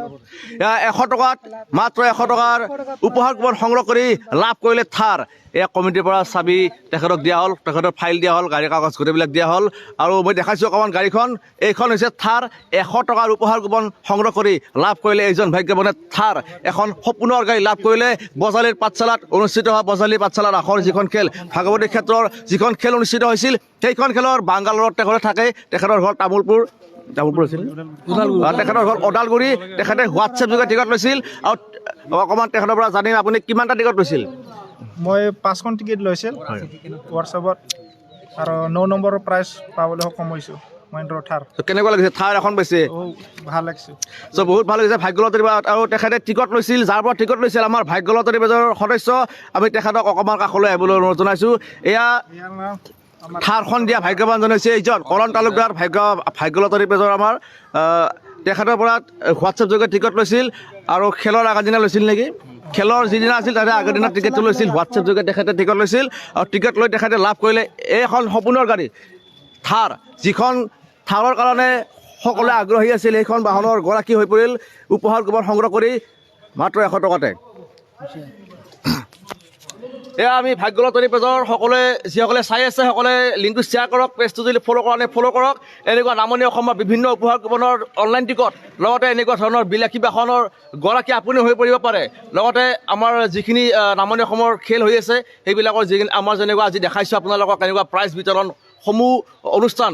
100 টকাত মাত্ৰ 100 টকাৰ উপহাৰ কুপন সংগ্ৰহ কৰি লাভ কৰিলে থাৰ এই কমিটিৰ পৰা চাবি তেখেতক দিয়া হ'ল তেখেতৰ ফাইল দিয়া হ'ল গাড়ীৰ কাগজ গোটেইবিলাক দিয়া হ'ল আৰু মই দেখাইছোঁ অকণমান গাড়ীখন এইখন হৈছে থাৰ 100 টকাৰ উপহাৰ কুপন সংগ্ৰহ কৰি লাভ কৰিলে এইজন ভাগ্যৱানে থাৰ এখন সপোনৰ গাড়ী লাভ কৰিলে বজালীৰ পাঠশালাত অনুষ্ঠিত হোৱা বজালী পাঠশালাৰ আখৰ যিখন খেল ভাগৱতী ক্ষেত্ৰৰ যিখন খেল অনুষ্ঠিত হৈছিল সেইখন খেলৰ বাংগালোৰত তেখেতে থাকে তেখেতৰ ঘৰ তামোলপুৰ আছিল তেখেতৰ ঘৰ ওদালগুৰি তেখেতে হোৱাটছএপ যোগে টিকট লৈছিল আৰু অকণমান তেখেতৰ পৰা জানিম আপুনি কিমানটা টিকট লৈছিল মই 5খন টিকেট লৈছিল হোৱাটছএপত আৰু 9 নম্বৰৰ প্ৰাইজ পাবলৈ সক্ষম হৈছোঁ মহেন্দ্ৰ থাৰ কেনেকুৱা লাগিছে থাৰ এখন পাইছে ভাল লাগিছে বহুত ভাল লাগিছে ভাগ্য লটাৰী আৰু তেখেতে টিকট লৈছিল যাৰ পৰা টিকট লৈছিল আমাৰ ভাগ্য লটাৰী বেজৰ সদস্য আমি তেখেতক অকণমান কাষলৈ আহিবলৈ অনুৰোধ জনাইছোঁ এয়া থাৰখন দিয়া ভাগ্যৱানজন হৈছে এইজন কৰণ তালুকদাৰ ভাগ্য লটাৰী পেজৰ আমাৰ তেখেতৰ পৰা হোৱাটছএপ যোগে টিকট লৈছিল আৰু খেলৰ আগৰ দিনা লৈছিল নেকি খেলৰ যিদিনা আছিল তাতে আগৰ দিনা টিকেটটো লৈছিল হোৱাটছএপ যোগে তেখেতে টিকট লৈছিল আৰু টিকট লৈ তেখেতে লাভ কৰিলে এইখন সপোনৰ গাড়ী থাৰ যিখন থাৰৰ কাৰণে সকলোৱে আগ্ৰহী আছিল সেইখন বাহনৰ গৰাকী হৈ পৰিল উপহাৰ কুপন সংগ্ৰহ কৰি মাত্ৰ 100 টকাতে এয়া আমি ভাগ্য লটাৰী পেজৰ সকলোৱে যিসকলে চাই আছে সকলোৱে লিংকটো শ্বেয়াৰ কৰক পেজটো যদি ফ'ল' কৰা নাই ফ'ল' কৰক এনেকুৱা নামনি অসমৰ বিভিন্ন উপহাৰ কুপনৰ অনলাইন টিকট লগতে এনেকুৱা ধৰণৰ বিলাসী বাহনৰ গৰাকী আপুনি হৈ পৰিব পাৰে লগতে আমাৰ যিখিনি নামনি অসমৰ খেল হৈ আছে সেইবিলাকৰ যিখিনি আমাৰ যেনেকুৱা আজি দেখাইছোঁ আপোনালোকক এনেকুৱা প্ৰাইজ বিতৰণ সমূহ অনুষ্ঠান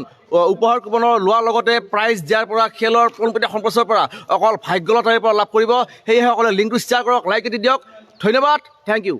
উপহাৰ কুপনৰ লোৱাৰ লগতে প্ৰাইজ দিয়াৰ পৰা খেলৰ পোনপটীয়া সম্প্ৰচাৰৰ পৰা অকল ভাগ্য লটাৰীৰ পৰা লাভ কৰিব সেয়েহে সকলোৱে লিংকটো শ্বেয়াৰ কৰক লাইক এটি দিয়ক ধন্যবাদ থেংক ইউ